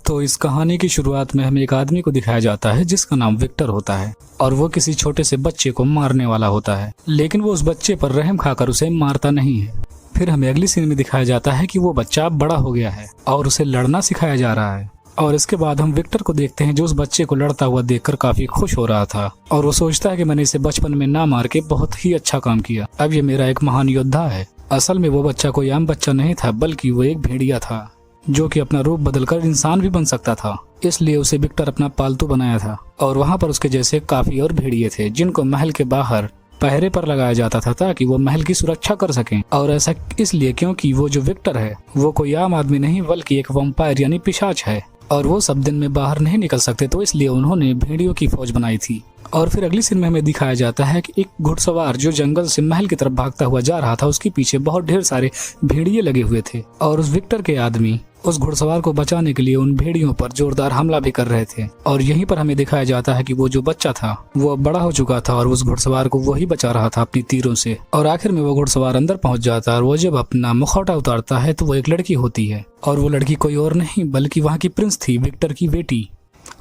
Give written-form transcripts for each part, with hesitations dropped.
तो इस कहानी की शुरुआत में हमें एक आदमी को दिखाया जाता है जिसका नाम विक्टर होता है और वो किसी छोटे से बच्चे को मारने वाला होता है, लेकिन वो उस बच्चे पर रहम खाकर उसे मारता नहीं है। फिर हमें अगली सीन में दिखाया जाता है कि वो बच्चा अब बड़ा हो गया है और उसे लड़ना सिखाया जा रहा है। और इसके बाद हम विक्टर को देखते हैं जो उस बच्चे को लड़ता हुआ देखकर काफी खुश हो रहा था और वो सोचता है कि मैंने इसे बचपन में ना मार के बहुत ही अच्छा काम किया, अब ये मेरा एक महान योद्धा है। असल में वो बच्चा कोई आम बच्चा नहीं था, बल्कि वो एक भेड़िया था जो कि अपना रूप बदलकर इंसान भी बन सकता था, इसलिए उसे विक्टर अपना पालतू बनाया था। और वहाँ पर उसके जैसे काफी और भेड़िए थे जिनको महल के बाहर पहरे पर लगाया जाता था ताकि वो महल की सुरक्षा कर सकें। और ऐसा इसलिए क्योंकि वो जो विक्टर है वो कोई आम आदमी नहीं बल्कि एक वैम्पायर यानी पिशाच है और वो सब दिन में बाहर नहीं निकल सकते, तो इसलिए उन्होंने भेड़ियों की फौज बनाई थी। और फिर अगली सीन में हमें दिखाया जाता है कि एक घुड़सवार जो जंगल से महल की तरफ भागता हुआ जा रहा था, उसके पीछे बहुत ढेर सारे भेड़िए लगे हुए थे और उस विक्टर के आदमी उस घुड़सवार को बचाने के लिए उन भेड़ियों पर जोरदार हमला भी कर रहे थे। और यहीं पर हमें दिखाया जाता है कि वो जो बच्चा था वो अब बड़ा हो चुका था और उस घुड़सवार को वही बचा रहा था अपनी तीरों से। और आखिर में वो घुड़सवार अंदर पहुंच जाता है और वो जब अपना मुखौटा उतारता है तो वो एक लड़की होती है और वो लड़की कोई और नहीं बल्कि वहाँ की प्रिंस थी, विक्टर की बेटी।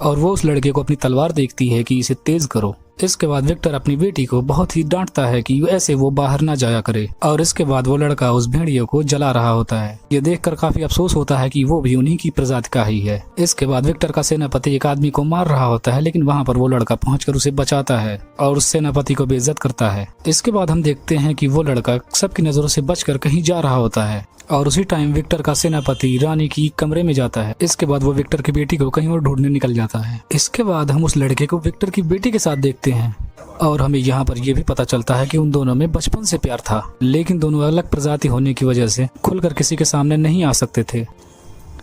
और वो उस लड़के को अपनी तलवार देखती है कि इसे तेज करो। इसके बाद विक्टर अपनी बेटी को बहुत ही डांटता है कि ऐसे वो बाहर ना जाया करे और इसके बाद वो लड़का उस भेड़िए को जला रहा होता है। ये देखकर काफी अफसोस होता है कि वो भी उन्हीं की प्रजाति का ही है। इसके बाद विक्टर का सेनापति एक आदमी को मार रहा होता है, लेकिन वहाँ पर वो लड़का पहुंचकर उसे बचाता है और उस सेनापति को बेइज्जत करता है। इसके बाद हम देखते हैं कि वो लड़का सबकी नजरों से बचकर कहीं जा रहा होता है और उसी टाइम विक्टर का सेनापति रानी की कमरे में जाता है। इसके बाद वो विक्टर की बेटी को कहीं और ढूंढने निकल जाता है। इसके बाद हम उस लड़के को विक्टर की बेटी के साथ देखते हैं और हमें यहाँ पर यह भी पता चलता है कि उन दोनों में बचपन से प्यार था, लेकिन दोनों अलग प्रजाति होने की वजह से खुलकर किसी के सामने नहीं आ सकते थे।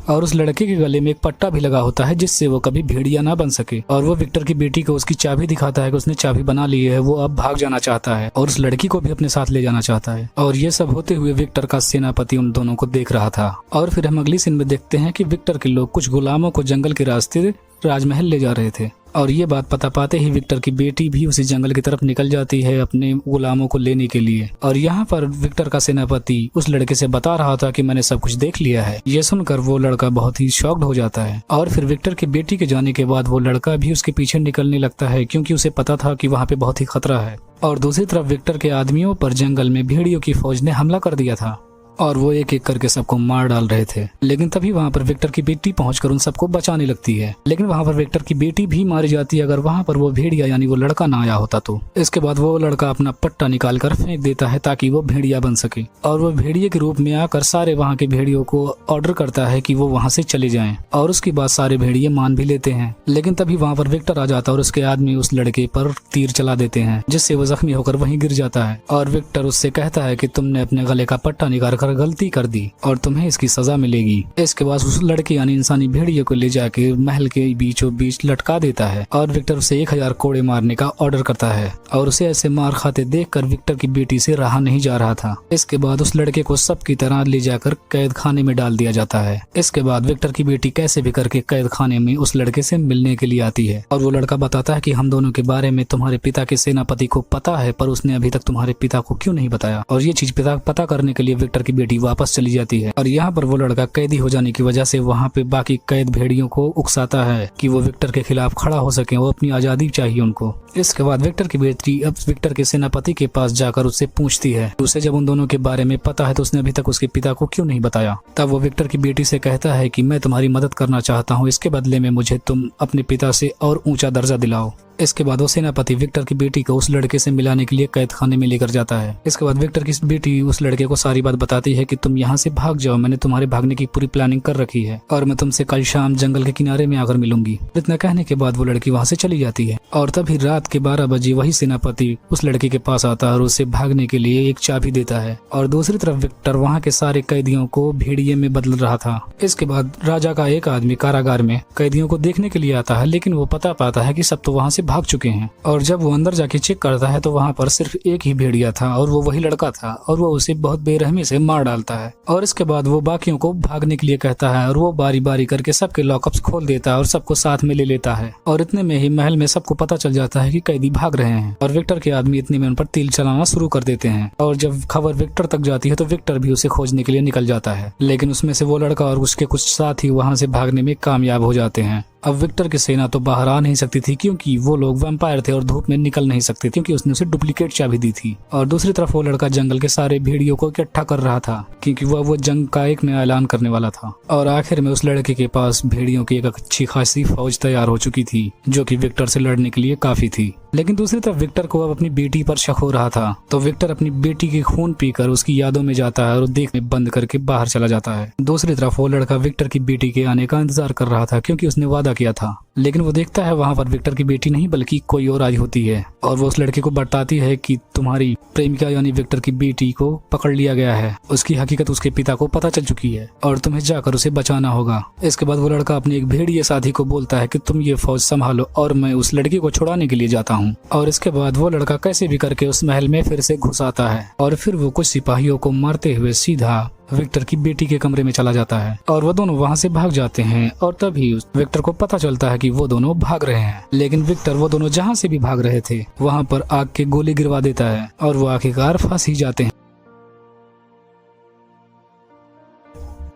और उस लड़के के गले में एक पट्टा भी लगा होता है जिससे वो कभी भेड़िया ना बन सके। और वो विक्टर की बेटी को उसकी चाबी दिखाता है कि उसने चाबी बना ली है, वो अब भाग जाना चाहता है और उस लड़की को भी अपने साथ ले जाना चाहता है। और ये सब होते हुए विक्टर का सेनापति उन दोनों को देख रहा था। और फिर हम अगली सीन में देखते हैं कि विक्टर के लोग कुछ गुलामों को जंगल के रास्ते राजमहल ले जा रहे थे और ये बात पता पाते ही विक्टर की बेटी भी उसी जंगल की तरफ निकल जाती है अपने गुलामों को लेने के लिए। और यहाँ पर विक्टर का सेनापति उस लड़के से बता रहा था कि मैंने सब कुछ देख लिया है। ये सुनकर वो लड़का बहुत ही शॉक्ड हो जाता है और फिर विक्टर की बेटी के जाने के बाद वो लड़का भी उसके पीछे निकलने लगता है क्योंकि उसे पता था कि वहाँ पे बहुत ही खतरा है। और दूसरी तरफ विक्टर के आदमियों पर जंगल में भेड़ियों की फौज ने हमला कर दिया था और वो एक एक करके सबको मार डाल रहे थे। लेकिन तभी वहाँ पर विक्टर की बेटी पहुंचकर उन सबको बचाने लगती है, लेकिन वहाँ पर विक्टर की बेटी भी मारी जाती है अगर वहाँ पर वो भेड़िया यानी वो लड़का ना आया होता तो। इसके बाद वो लड़का अपना पट्टा निकाल कर फेंक देता है ताकि वो भेड़िया बन सके और वो भेड़िए के रूप में आकर सारे वहाँ के भेड़ियों को ऑर्डर करता है कि वो वहाँ से चले जाएं। और उसके बाद सारे भेड़िए मान भी लेते हैं, लेकिन तभी वहाँ पर विक्टर आ जाता है और उसके आदमी उस लड़के पर तीर चला देते हैं जिससे वो जख्मी होकर वहीं गिर जाता है। और विक्टर उससे कहता है कि तुमने अपने गले का पट्टा निकाल कर गलती कर दी और तुम्हें इसकी सजा मिलेगी। इसके बाद उस लड़के यानी इंसानी भेड़िए को ले जाके महल के बीचों बीच लटका देता है और विक्टर उसे 1000 कोड़े मारने का ऑर्डर करता है और उसे ऐसे मार खाते देखकर विक्टर की बेटी से रहा नहीं जा रहा था। इसके बाद उस लड़के को सबकी तरह ले जाकर कैद खाने में डाल दिया जाता है। इसके बाद विक्टर की बेटी कैसे भी करके कैद खाने में उस लड़के से मिलने के लिए आती है और वो लड़का बताता है कि हम दोनों के बारे में तुम्हारे पिता के सेनापति को पता है, पर उसने अभी तक तुम्हारे पिता को क्यों नहीं बताया। और ये चीज पता करने के लिए विक्टर की बेटी वापस चली जाती है और यहाँ पर वो लड़का कैदी हो जाने की वजह से वहाँ पे बाकी कैद भेड़ियों को उकसाता है कि वो विक्टर के खिलाफ खड़ा हो सके, वो अपनी आजादी चाहिए उनको। इसके बाद विक्टर की बेटी अब विक्टर के सेनापति के पास जाकर उससे पूछती है, उसे जब उन दोनों के बारे में पता है तो उसने अभी तक उसके पिता को क्यों नहीं बताया। तब वो विक्टर की बेटी से कहता है कि मैं तुम्हारी मदद करना चाहता हूँ, इसके बदले में मुझे तुम अपने पिता से और ऊंचा दर्जा दिलाओ। इसके बाद वो सेनापति विक्टर की बेटी को उस लड़के से मिलाने के लिए कैद खाने में लेकर जाता है। इसके बाद विक्टर की बेटी उस लड़के को सारी बात बताती है कि तुम यहाँ से भाग जाओ, मैंने तुम्हारे भागने की पूरी प्लानिंग कर रखी है और मैं तुमसे कल शाम जंगल के किनारे में आकर मिलूंगी। इतना कहने के बाद वो लड़की वहाँ से चली जाती है और तभी रात के 12 बजे वही सेनापति उस लड़के के पास आता है और उसे भागने के लिए एक चाबी देता है। और दूसरी तरफ विक्टर वहाँ के सारे कैदियों को भेड़िए में बदल रहा था। इसके बाद राजा का एक आदमी कारागार में कैदियों को देखने के लिए आता है, लेकिन वो पता पाता है कि सब तो वहाँ से भाग चुके हैं। और जब वो अंदर जाके चेक करता है तो वहाँ पर सिर्फ एक ही भेड़िया था और वो वही लड़का था और वो उसे बहुत बेरहमी से मार डालता है। और इसके बाद वो बाकियों को भागने के लिए कहता है और वो बारी बारी करके सबके लॉकअप्स खोल देता है और सबको साथ में ले लेता है। और इतने में ही महल में सबको पता चल जाता है कि कैदी भाग रहे हैं और विक्टर के आदमी इतने में उन पर तीर चलाना शुरू कर देते हैं। और जब खबर विक्टर तक जाती है तो विक्टर भी उसे खोजने के लिए निकल जाता है, लेकिन उसमें से वो लड़का और उसके कुछ साथी वहाँ से भागने में कामयाब हो जाते हैं। अब विक्टर की सेना तो बाहर आ नहीं सकती थी क्योंकि वो लोग वैम्पायर थे और धूप में निकल नहीं सकते क्योंकि उसने उसे डुप्लीकेट चाबी दी थी। और दूसरी तरफ वो लड़का जंगल के सारे भेड़ियों को इकट्ठा कर रहा था क्योंकि वो जंग का एक नया ऐलान करने वाला था। और आखिर में उस लड़के के पास भेड़ियों की एक अच्छी खासी फौज तैयार हो चुकी थी जो कि विक्टर से लड़ने के लिए काफी थी। लेकिन दूसरी तरफ विक्टर को अब अपनी बेटी पर शक हो रहा था, तो विक्टर अपनी बेटी की खून पीकर उसकी यादों में जाता है और देखने बंद करके बाहर चला जाता है। दूसरी तरफ वो लड़का विक्टर की बेटी के आने का इंतजार कर रहा था क्योंकि उसने वादा किया था, लेकिन वो देखता है वहाँ पर विक्टर की बेटी नहीं बल्कि कोई और आई होती है और वो उस लड़के को बताती है कि तुम्हारी प्रेमिका यानी विक्टर की बेटी को पकड़ लिया गया है, उसकी हकीकत उसके पिता को पता चल चुकी है और तुम्हें जाकर उसे बचाना होगा। इसके बाद वो लड़का अपने एक भेड़िए साथी को बोलता है कि तुम ये फौज संभालो और मैं उस लड़की को छुड़ाने के लिए जाता हूँ। और इसके बाद वो लड़का कैसे भी करके उस महल में फिर से घुस आता है और फिर वो कुछ सिपाहियों को मारते हुए सीधा विक्टर की बेटी के कमरे में चला जाता है और वो दोनों वहाँ से भाग जाते हैं। और तभी विक्टर को पता चलता है कि वो दोनों भाग रहे हैं, लेकिन विक्टर वो दोनों जहाँ से भी भाग रहे थे वहाँ पर आग के गोले गिरवा देता है और वो आखिरकार फंस ही जाते हैं।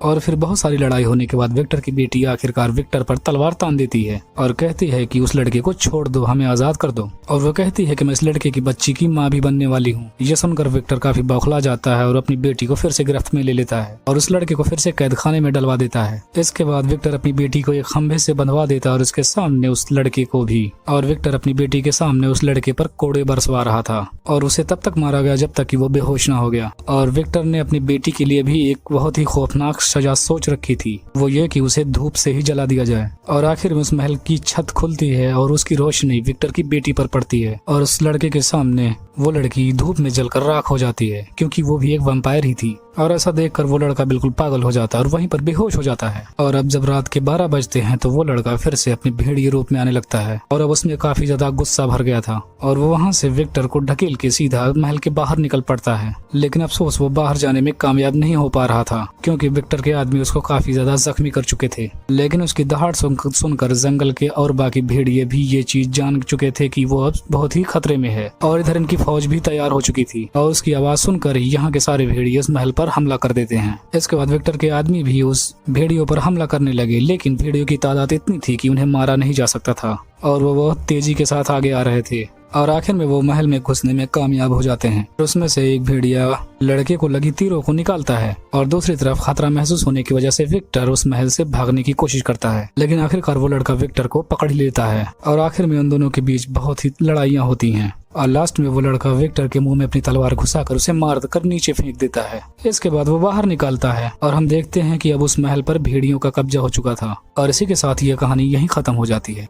और फिर बहुत सारी लड़ाई होने के बाद विक्टर की बेटी आखिरकार विक्टर पर तलवार तान देती है और कहती है कि उस लड़के को छोड़ दो, हमें आजाद कर दो। और वो कहती है कि मैं इस लड़के की बच्ची की माँ भी बनने वाली हूँ। ये सुनकर विक्टर काफी बौखला जाता है और अपनी बेटी को फिर से गिरफ्त में ले लेता है और उस लड़के को फिर से कैद खाने में डलवा देता है। इसके बाद विक्टर अपनी बेटी को एक खंभे से बंधवा देता है और उसके सामने उस लड़के को भी। और विक्टर अपनी बेटी के सामने उस लड़के पर कोड़े बरसवा रहा था और उसे तब तक मारा गया जब तक कि वो बेहोश ना हो गया। और विक्टर ने अपनी बेटी के लिए भी एक बहुत ही खौफनाक सजा सोच रखी थी, वो ये कि उसे धूप से ही जला दिया जाए। और आखिर में उस महल की छत खुलती है और उसकी रोशनी विक्टर की बेटी पर पड़ती है और उस लड़के के सामने वो लड़की धूप में जलकर राख हो जाती है क्योंकि वो भी एक वैम्पायर ही थी। और ऐसा देखकर वो लड़का बिल्कुल पागल हो जाता है और वहीं पर बेहोश हो जाता है। और अब जब रात के 12 बजते हैं तो वो लड़का फिर से अपने भेड़िए रूप में आने लगता है और अब उसमें काफी ज्यादा गुस्सा भर गया था और वो वहाँ से विक्टर को ढकेल के सीधा महल के बाहर निकल पड़ता है। लेकिन अफसोस वो बाहर जाने में कामयाब नहीं हो पा रहा था क्योंकि विक्टर के आदमी उसको काफी ज्यादा जख्मी कर चुके थे। लेकिन उसकी दहाड़ सुनकर जंगल के और बाकी भेड़िए भी ये चीज जान चुके थे कि वो अब बहुत ही खतरे में है और इधर इनकी फौज भी तैयार हो चुकी थी और उसकी आवाज सुनकर यहाँ के सारे भेड़िए उस महल पर हमला कर देते हैं। इसके बाद विक्टर के आदमी भी उस भेड़ियों पर हमला करने लगे, लेकिन भेड़ियों की तादाद इतनी थी कि उन्हें मारा नहीं जा सकता था और वो बहुत तेजी के साथ आगे आ रहे थे और आखिर में वो महल में घुसने में कामयाब हो जाते हैं। उसमें से एक भेड़िया लड़के को लगी तीरों को निकालता है और दूसरी तरफ खतरा महसूस होने की वजह से विक्टर उस महल से भागने की कोशिश करता है, लेकिन आखिरकार वो लड़का विक्टर को पकड़ लेता है और आखिर में उन दोनों के बीच बहुत ही लड़ाइयाँ होती हैं और लास्ट में वो लड़का विक्टर के मुंह में अपनी तलवार घुसाकर उसे मार कर नीचे फेंक देता है। इसके बाद वो बाहर निकलता है और हम देखते हैं कि अब उस महल पर भेड़ियों का कब्जा हो चुका था और इसी के साथ ये कहानी यहीं खत्म हो जाती है।